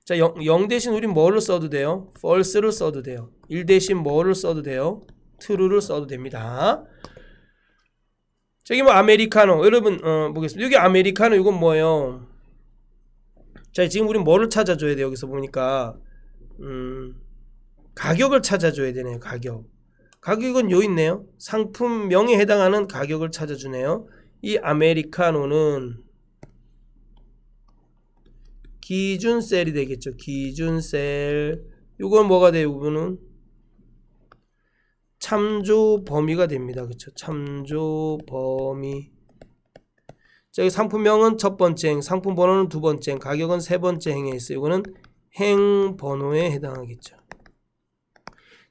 자, 0 대신 우린 뭐를 써도 돼요? false를 써도 돼요. 1 대신 뭐를 써도 돼요? true를 써도 됩니다. 저기 뭐 아메리카노 여러분 보겠습니다. 여기 아메리카노 이건 뭐예요? 자, 지금 우린 뭐를 찾아줘야 돼요? 여기서 보니까 가격을 찾아줘야 되네요. 가격은 요 있네요. 상품명에 해당하는 가격을 찾아주네요. 이 아메리카노는 기준셀이 되겠죠. 기준셀. 이건 뭐가 돼요? 이거는 참조 범위가 됩니다. 그렇죠? 참조 범위. 자, 여기 상품명은 첫 번째 행, 상품 번호는 두 번째 행, 가격은 세 번째 행에 있어요. 이거는 행 번호에 해당하겠죠.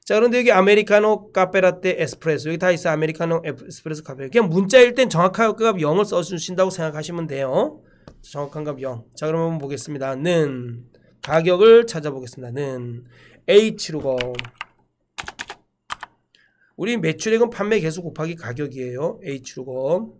자, 그런데 여기 아메리카노, 카페라떼, 에스프레소 여기 다 있어요. 아메리카노, 에스프레소, 카페. 그냥 문자일 땐 정확한 값 0을 써주신다고 생각하시면 돼요. 정확한 값 0. 자, 그럼 한번 보겠습니다. 는 가격을 찾아보겠습니다. 는 H룩업. 우리 매출액은 판매 개수 곱하기 가격이에요. H룩업.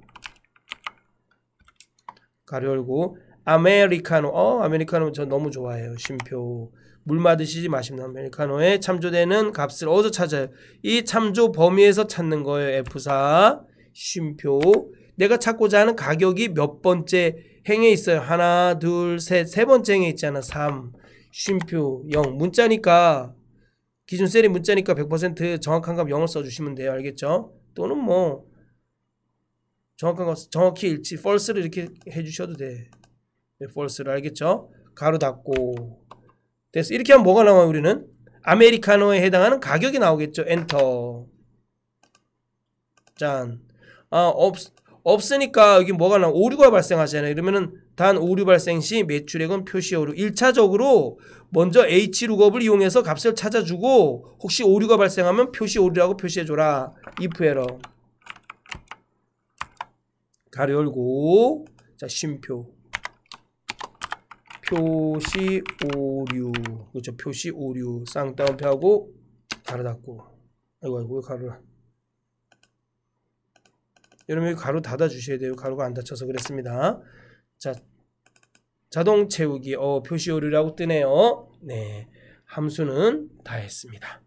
가로 열고 아메리카노. 아메리카노 저 너무 좋아해요. 쉼표. 물 마드시지 마십니다. 아메리카노에 참조되는 값을 어디서 찾아요? 이 참조 범위에서 찾는 거예요. F4 쉼표. 내가 찾고자 하는 가격이 몇 번째 행에 있어요? 하나, 둘, 셋. 세 번째 행에 있잖아. 3 쉼표 0. 문자니까 기준 셀이 문자니까 100% 정확한 값 0을 써주시면 돼요. 알겠죠? 또는 뭐 정확한 값 정확히 일치 false를 이렇게 해주셔도 돼. 네, false를 알겠죠? 가로 닫고 됐어. 이렇게 하면 뭐가 나와요? 우리는 아메리카노에 해당하는 가격이 나오겠죠. 엔터. 짠. 없으니까 여기 뭐가 나와? 오류가 발생하잖아요. 그러면은 단 오류 발생 시 매출액은 표시 오류. 1차적으로 먼저 H룩업을 이용해서 값을 찾아주고 혹시 오류가 발생하면 표시 오류라고 표시해줘라. if error. 가로 열고 자, 쉼표. 표시 오류. 그렇죠. 표시 오류. 쌍따옴표하고 가로 닫고. 아이고 가로. 여러분 여기 가로 닫아 주셔야 돼요. 가로가 안 닫혀서 그랬습니다. 자, 자동 채우기. 표시 오류라고 뜨네요. 네. 함수는 다 했습니다.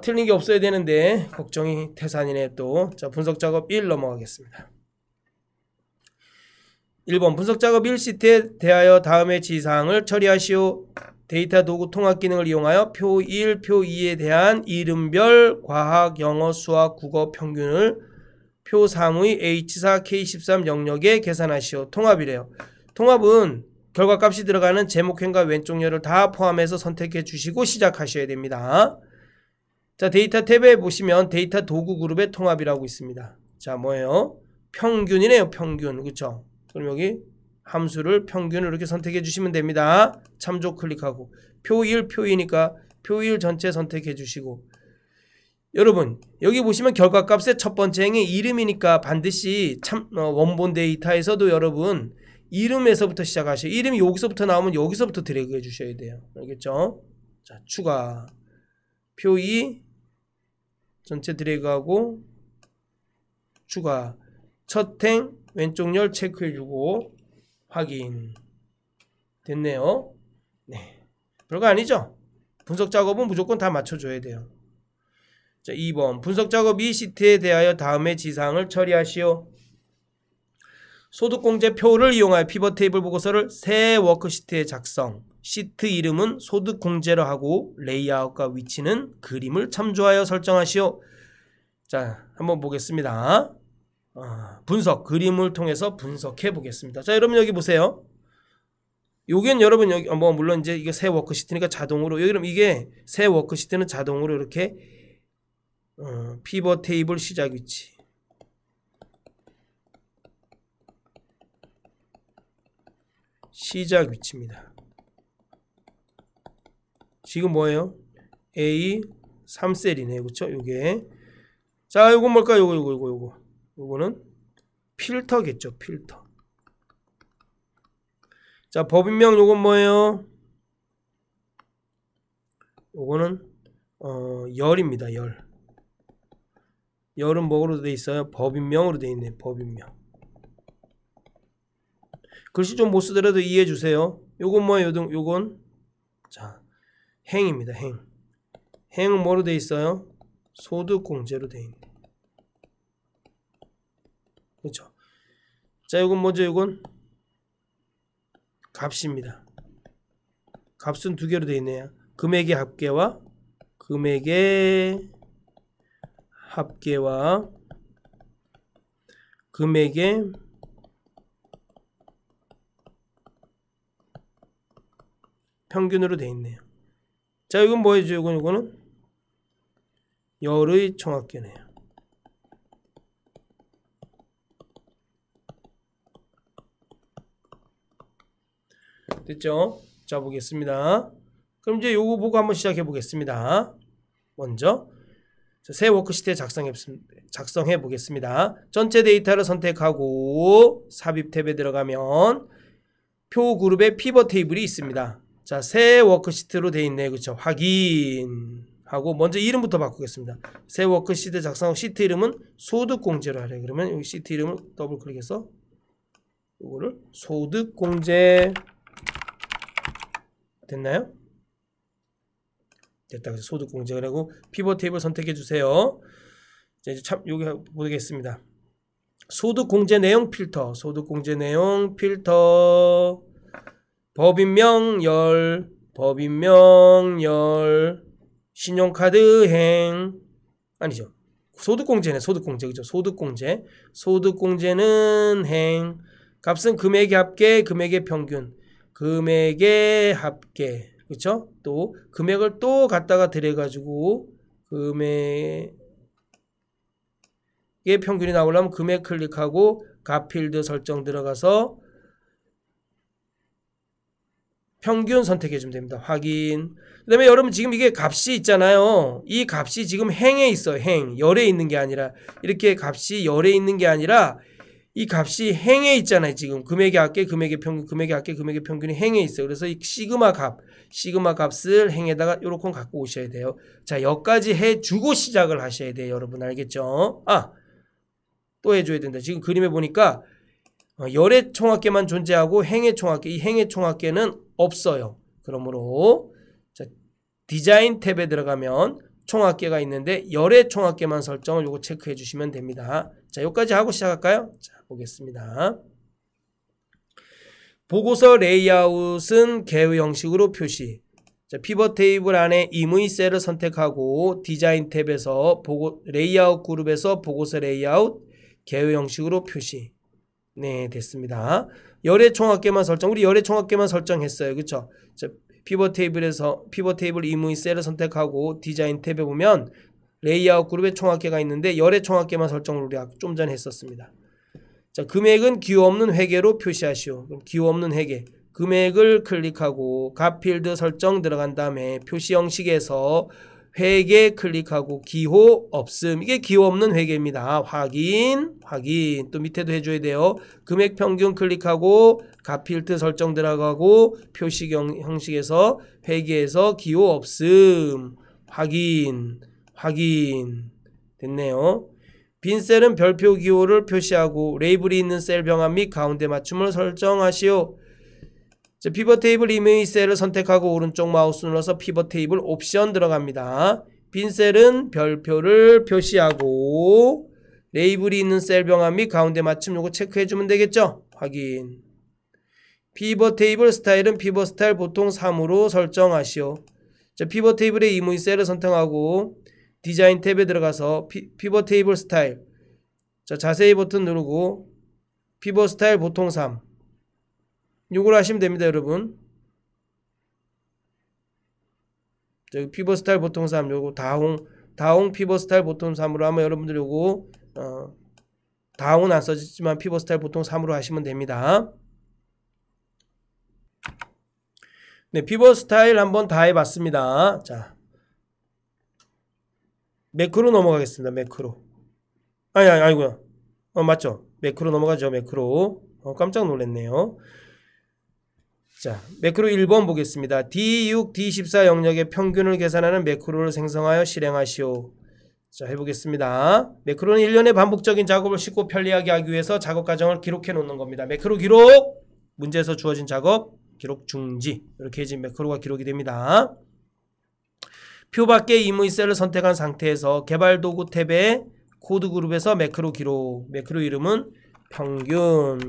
틀린 게 없어야 되는데 걱정이 태산이네 또. 자, 분석 작업 1 넘어가겠습니다. 1번 분석 작업 1 시트에 대하여 다음의 지사항을 처리하시오. 데이터 도구 통합 기능을 이용하여 표 1, 표 2에 대한 이름별 과학, 영어, 수학, 국어 평균을 표 3의 H4, K13 영역에 계산하시오. 통합이래요. 통합은 결과값이 들어가는 제목행과 왼쪽 열을 다 포함해서 선택해 주시고 시작하셔야 됩니다. 자, 데이터 탭에 보시면 데이터 도구 그룹의 통합이라고 있습니다. 자, 뭐예요? 평균이네요. 평균. 그렇죠? 그럼 여기 함수를 평균을 이렇게 선택해 주시면 됩니다. 참조 클릭하고 표 1, 표 2니까 표 1 전체 선택해 주시고 여러분 여기 보시면 결과값의 첫 번째 행의 이름이니까 반드시 원본 데이터에서도 여러분 이름에서부터 시작하셔요. 이름이 여기서부터 나오면 여기서부터 드래그 해 주셔야 돼요. 알겠죠? 자, 추가 표 2 전체 드래그하고 추가 첫 행 왼쪽 열 체크해주고 확인 됐네요. 네, 별거 아니죠? 분석 작업은 무조건 다 맞춰줘야 돼요. 자, 2번 분석 작업 2 시트에 대하여 다음의 지사항을 처리하시오. 소득공제표를 이용하여 피벗 테이블 보고서를 새 워크시트에 작성. 시트 이름은 소득공제로 하고 레이아웃과 위치는 그림을 참조하여 설정하시오. 자, 한번 보겠습니다. 분석, 그림을 통해서 분석해 보겠습니다. 자, 여러분 여기 보세요. 여기는 여러분 여기 물론 이제 이게 새 워크시트니까 자동으로 여러분 이게 새 워크시트는 자동으로 이렇게 피벗 테이블 시작 위치 시작 위치입니다. 지금 뭐예요? A 3셀이네. 그쵸? 요게. 자, 요건 뭘까요? 요거는 필터겠죠. 필터. 자, 법인명 요건 뭐예요? 요거는 열입니다. 열. 열은 뭐로 돼 있어요? 법인명으로 돼 있네. 법인명. 글씨 좀 못 쓰더라도 이해해 주세요. 요건 뭐예요? 요건 자, 행입니다. 행. 행은 뭐로 돼 있어요? 소득공제로 돼 있네. 그렇죠? 자, 요건 뭐죠? 요건 값입니다. 값은 두 개로 돼 있네요. 금액의 합계와 금액의 평균으로 돼 있네요. 자, 이건 뭐예요? 이거는 열의 총합계네요. 됐죠? 자, 보겠습니다. 그럼 이제 요거 보고 한번 시작해 보겠습니다. 먼저 새 워크시트에 작성해 보겠습니다. 전체 데이터를 선택하고 삽입 탭에 들어가면 표 그룹에 피벗 테이블이 있습니다. 자, 새 워크시트로 돼 있네. 그렇죠? 확인하고 먼저 이름부터 바꾸겠습니다. 새 워크시트 작성하고 시트 이름은 소득공제로 하래. 그러면 여기 시트 이름을 더블 클릭해서 이거를 소득공제 됐나요? 됐다. 그래서 소득공제라고 피벗 테이블 선택해 주세요. 자, 이제 참 여기 보겠습니다. 소득공제 내용 필터, 소득공제 내용 필터, 법인명 열, 신용카드 행 아니죠. 소득공제네. 소득공제 그죠? 소득공제는 행. 값은 금액의 합계, 금액의 평균, 금액의 합계. 그렇죠? 또 금액을 또 갖다가 들여가지고 금액의 평균이 나오려면 금액 클릭하고 값 필드 설정 들어가서 평균 선택해 주면 됩니다. 확인. 그 다음에 여러분 지금 이게 값이 있잖아요. 이 값이 지금 행에 있어요. 행. 열에 있는 게 아니라 이렇게 값이 열에 있는 게 아니라 이 값이 행에 있잖아요. 지금 금액의 합계, 금액의 평균, 금액의 합계, 금액의 평균이 행에 있어요. 그래서 이 시그마 값을 행에다가 요렇게 갖고 오셔야 돼요. 자, 여기까지 해주고 시작을 하셔야 돼요. 여러분 알겠죠? 아, 또 해줘야 된다. 지금 그림에 보니까 열의 총합계만 존재하고 행의 총합계, 이 행의 총합계는 없어요. 그러므로 자, 디자인 탭에 들어가면 총합계가 있는데 열의 총합계만 설정을 요거 체크해 주시면 됩니다. 자, 여기까지 하고 시작할까요? 자, 보겠습니다. 보고서 레이아웃은 개의 형식으로 표시. 자, 피벗 테이블 안에 임의 셀을 선택하고 디자인 탭에서 레이아웃 그룹에서 보고서 레이아웃 개의 형식으로 표시. 네, 됐습니다. 열의 총합계만 설정. 우리 열의 총합계만 설정했어요. 그렇죠? 자, 피벗 테이블 임의 셀을 선택하고 디자인 탭에 보면 레이아웃 그룹에 총합계가 있는데 열의 총합계만 설정을 우리가 좀 전에 했었습니다. 자, 금액은 기호 없는 회계로 표시하시오. 그럼 기호 없는 회계. 금액을 클릭하고 값 필드 설정 들어간 다음에 표시 형식에서 회계 클릭하고 기호 없음. 이게 기호 없는 회계입니다. 확인. 또 밑에도 해줘야 돼요. 금액 평균 클릭하고 값 필드 설정 들어가고 표시 형식에서 회계에서 기호 없음. 확인. 됐네요. 빈 셀은 별표 기호를 표시하고 레이블이 있는 셀 병합 및 가운데 맞춤을 설정하시오. 자, 피벗 테이블 임의 셀을 선택하고 오른쪽 마우스 눌러서 피벗 테이블 옵션 들어갑니다. 빈 셀은 별표를 표시하고 레이블이 있는 셀 병합 및 가운데 맞춤 요거 체크해 주면 되겠죠? 확인. 피벗 테이블 스타일은 피벗 스타일 보통 3으로 설정하시오. 자, 피벗 테이블의 임의 셀을 선택하고 디자인 탭에 들어가서 피벗 테이블 스타일. 자, 자세히 버튼 누르고 피벗 스타일 보통 3. 요걸 하시면 됩니다, 여러분. 저기 피벗 스타일 보통 3 요거 다홍 피벗 스타일 보통 3으로 하면 여러분들 요거 다홍은 안 써지지만 피벗 스타일 보통 3으로 하시면 됩니다. 네, 피벗 스타일 한번 다 해봤습니다. 자, 매크로 넘어가겠습니다. 매크로. 아이고요. 맞죠? 매크로 넘어가죠. 매크로. 깜짝 놀랐네요. 자, 매크로 1번 보겠습니다. D6, D14 영역의 평균을 계산하는 매크로를 생성하여 실행하시오. 자, 해보겠습니다. 매크로는 일련의 반복적인 작업을 쉽고 편리하게 하기 위해서 작업 과정을 기록해 놓는 겁니다. 매크로 기록! 문제에서 주어진 작업, 기록 중지. 이렇게 해진 매크로가 기록이 됩니다. 표 밖의 임의 셀을 선택한 상태에서 개발 도구 탭의 코드 그룹에서 매크로 기록. 매크로 이름은 평균.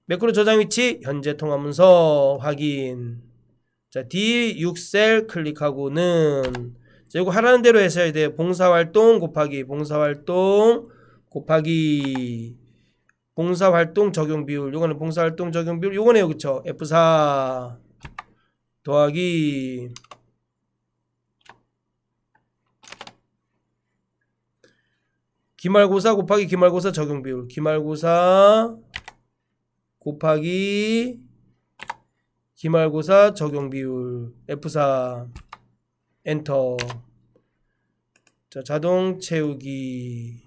매크로 저장 위치 현재 통합 문서 확인. 자, D6셀 클릭하고는 자, 이거 하라는 대로 하셔야 돼요. 봉사활동 곱하기 봉사활동 적용 비율. 요거는 봉사활동 적용 비율 요거네요. 그쵸? F4 더하기 기말고사 곱하기 기말고사 적용 비율. 기말고사 곱하기 기말고사 적용 비율. F4 엔터. 자, 자동 채우기.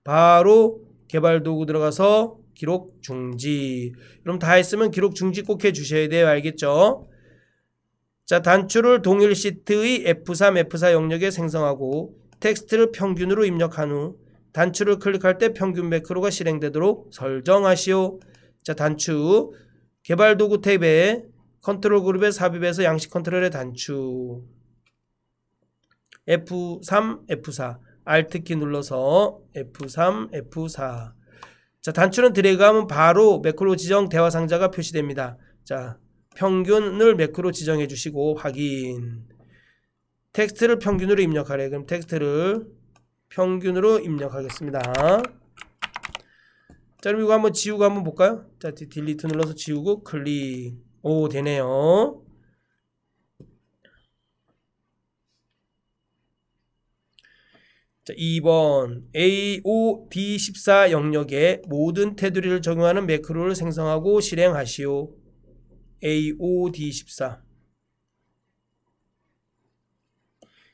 바로 개발 도구 들어가서 기록 중지. 그럼 다 했으면 기록 중지 꼭 해주셔야 돼요. 알겠죠? 자, 단추를 동일 시트의 F3, F4 영역에 생성하고 텍스트를 평균으로 입력한 후 단추를 클릭할 때 평균 매크로가 실행되도록 설정하시오. 자, 단추 개발 도구 탭에 컨트롤 그룹에 삽입해서 양식 컨트롤의 단추 F3, F4 Alt키 눌러서 F3, F4. 자, 단추는 드래그하면 바로 매크로 지정 대화 상자가 표시됩니다. 자, 평균을 매크로 지정해 주시고 확인. 텍스트를 평균으로 입력하래. 그럼 텍스트를 평균으로 입력하겠습니다. 자, 그럼 이거 한번 지우고 한번 볼까요? 자, 딜리트 눌러서 지우고 클릭. 오, 되네요. 자, 2번 A5, D14 영역에 모든 테두리를 적용하는 매크로를 생성하고 실행하시오. A5, D14.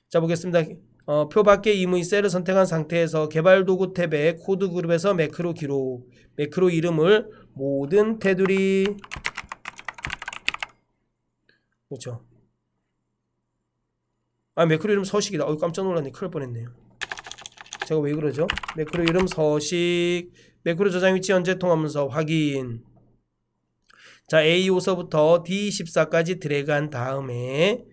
자, 보겠습니다. 표 밖의 임의 셀을 선택한 상태에서 개발 도구 탭의 코드 그룹에서 매크로 기록. 매크로 이름을 모든 테두리. 그렇죠. 매크로 이름 서식이다. 깜짝 놀랐네. 큰일 뻔했네요. 제가 왜 그러죠? 매크로 이름 서식. 매크로 저장 위치 현재 통합 문서 확인. 자, A5서부터 D14까지 드래그한 다음에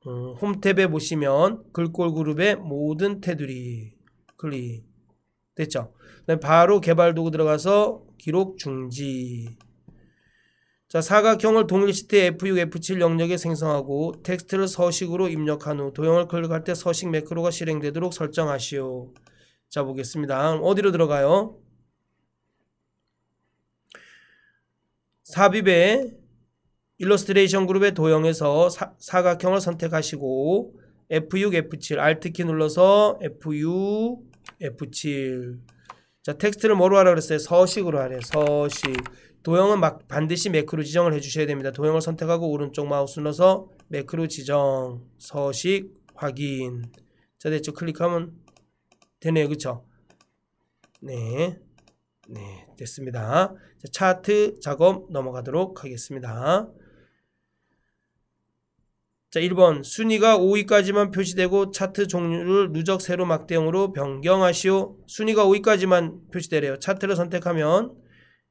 홈 탭에 보시면 글꼴 그룹의 모든 테두리 클릭. 됐죠? 바로 개발 도구 들어가서 기록 중지. 자, 사각형을 동일 시트의 F6, F7 영역에 생성하고 텍스트를 서식으로 입력한 후 도형을 클릭할 때 서식 매크로가 실행되도록 설정하시오. 자, 보겠습니다. 어디로 들어가요? 삽입의 일러스트레이션 그룹의 도형에서 사각형을 선택하시고 F6, F7 Alt키 눌러서 F6, F7. 자, 텍스트를 뭐로 하라 그랬어요? 서식으로 하래요. 서식. 도형은 반드시 매크로 지정을 해주셔야 됩니다. 도형을 선택하고 오른쪽 마우스 눌러서 매크로 지정, 서식, 확인. 자, 됐죠? 클릭하면 되네요. 그쵸? 네, 됐습니다. 자, 차트 작업 넘어가도록 하겠습니다. 자, 1번 순위가 5위까지만 표시되고 차트 종류를 누적 세로 막대형으로 변경하시오. 순위가 5위까지만 표시되래요. 차트를 선택하면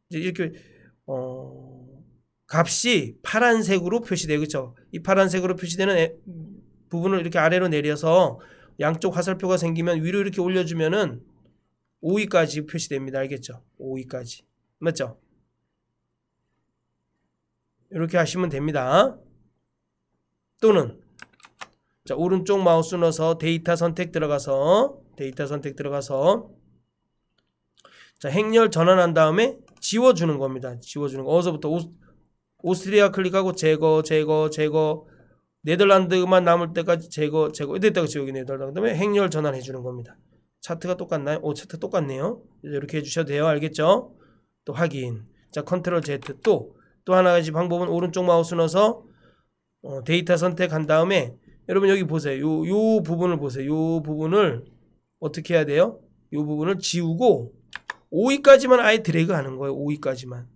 이제 이렇게 값이 파란색으로 표시돼요. 그렇죠? 이 파란색으로 표시되는 부분을 이렇게 아래로 내려서 양쪽 화살표가 생기면 위로 이렇게 올려주면은 5위까지 표시됩니다. 알겠죠? 5위까지. 맞죠? 이렇게 하시면 됩니다. 또는 자, 오른쪽 마우스 눌러서 데이터 선택 들어가서 자, 행렬 전환한 다음에 지워주는 겁니다. 지워주는 거. 어디서부터 오스트리아 클릭하고 제거. 네덜란드만 남을 때까지 제거. 이때다가 지우기 네덜란드. 그다음에 행렬 전환해 주는 겁니다. 차트가 똑같나요? 차트 똑같네요. 이렇게 해주셔도 돼요. 알겠죠? 또 확인. 자, 컨트롤 Z 또 또 하나 가지 방법은 오른쪽 마우스 넣어서 데이터 선택한 다음에 여러분 여기 보세요. 요 부분을 보세요. 요 부분을 어떻게 해야 돼요? 요 부분을 지우고 5위까지만 아예 드래그 하는 거예요. 5위까지만.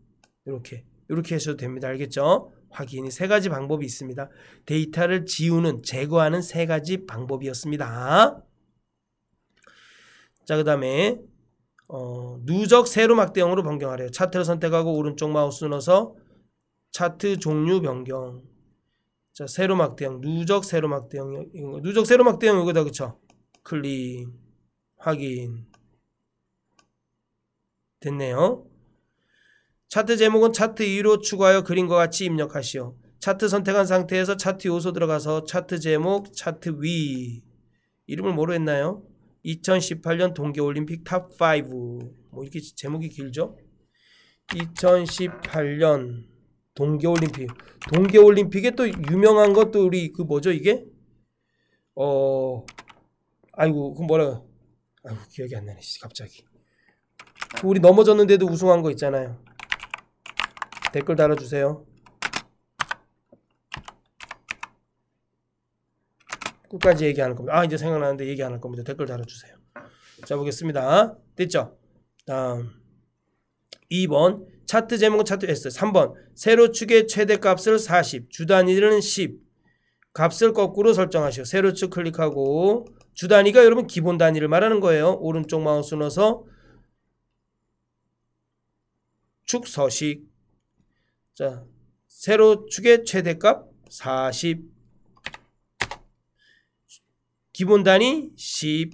이렇게 하셔도 됩니다. 알겠죠? 확인이 세 가지 방법이 있습니다. 데이터를 지우는, 제거하는 세 가지 방법이었습니다. 자, 그 다음에 누적 세로 막대형으로 변경하래요. 차트를 선택하고 오른쪽 마우스 넣어서 차트 종류 변경. 자, 세로 막대형, 누적 세로 막대형, 누적 세로 막대형 이거다, 그쵸? 클릭, 확인. 됐네요. 차트 제목은 차트 2로 추가하여 그림과 같이 입력하시오. 차트 선택한 상태에서 차트 요소 들어가서 차트 제목, 차트 위. 이름을 뭐로 했나요? 2018년 동계올림픽 탑5. 뭐 이렇게 제목이 길죠? 2018년 동계올림픽. 동계올림픽에 또 유명한 것도 우리 그 뭐죠 이게? 아이고 그 뭐라? 아이고 기억이 안 나네 갑자기. 우리 넘어졌는데도 우승한 거 있잖아요. 댓글 달아주세요. 끝까지 얘기 안 할 겁니다. 이제 생각나는데 얘기 안 할 겁니다. 댓글 달아주세요. 자, 보겠습니다. 됐죠? 다음 2번 차트 제목은 차트 S. 3번 세로축의 최대값을 40, 주단위는 10. 값을 거꾸로 설정하시오. 세로축 클릭하고 주단위가 여러분 기본 단위를 말하는 거예요. 오른쪽 마우스 넣어서 축 서식. 자, 세로축의 최대값 40, 기본 단위 10,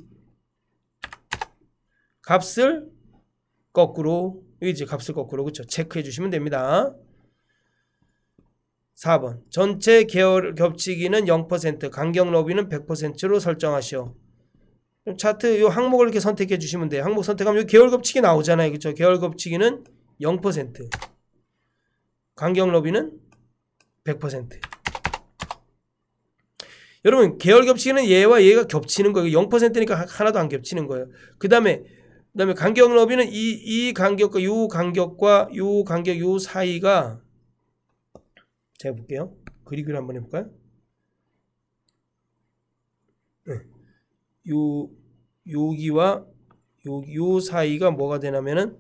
값을 거꾸로, 이제 값을 거꾸로, 그쵸? 체크해 주시면 됩니다. 4번 전체 계열 겹치기는 0%, 간격 너비는 100%로 설정하시오. 차트 요 항목을 이렇게 선택해 주시면 돼요. 항목 선택하면 여기 계열 겹치기 나오잖아요. 그쵸? 계열 겹치기는 0%, 간격 너비는 100%. 여러분 계열 겹치기는 얘와 얘가 겹치는 거예요. 0%니까 하나도 안 겹치는 거예요. 그 다음에 간격 너비는 이 간격과 요 간격과 요 간격 요 사이가, 제가 볼게요. 그리기를 한번 해볼까요? 여기와 요 사이가 뭐가 되냐면은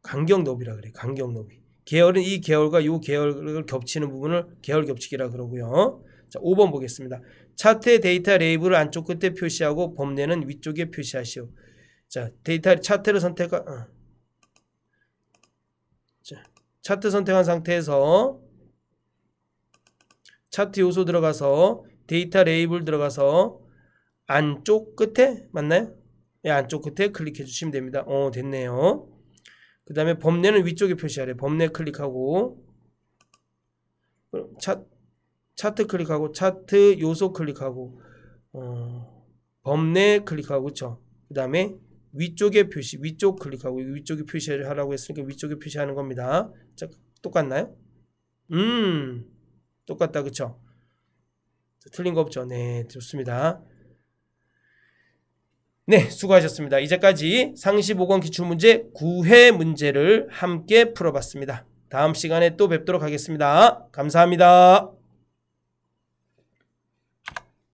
간격 너비라 그래. 간격 너비. 계열은 이 계열과 요 계열을 겹치는 부분을 계열 겹치기라 그러고요. 자, 5번 보겠습니다. 차트의 데이터 레이블을 안쪽 끝에 표시하고 범례는 위쪽에 표시하시오. 자, 데이터 차트를 차트 선택한 상태에서 차트 요소 들어가서 데이터 레이블 들어가서 안쪽 끝에 맞나요? 네, 안쪽 끝에 클릭해 주시면 됩니다. 됐네요. 그 다음에 범례는 위쪽에 표시하래. 범례 클릭하고 차트 클릭하고 차트 요소 클릭하고 범례 클릭하고, 그쵸? 그 다음에 위쪽에 표시, 위쪽 클릭하고 위쪽에 표시를 하라고 했으니까 위쪽에 표시하는 겁니다. 자, 똑같나요? 똑같다, 그쵸? 틀린 거 없죠? 네, 좋습니다. 네, 수고하셨습니다. 이제까지 상시 보건 기출문제 9회 문제를 함께 풀어봤습니다. 다음 시간에 또 뵙도록 하겠습니다. 감사합니다.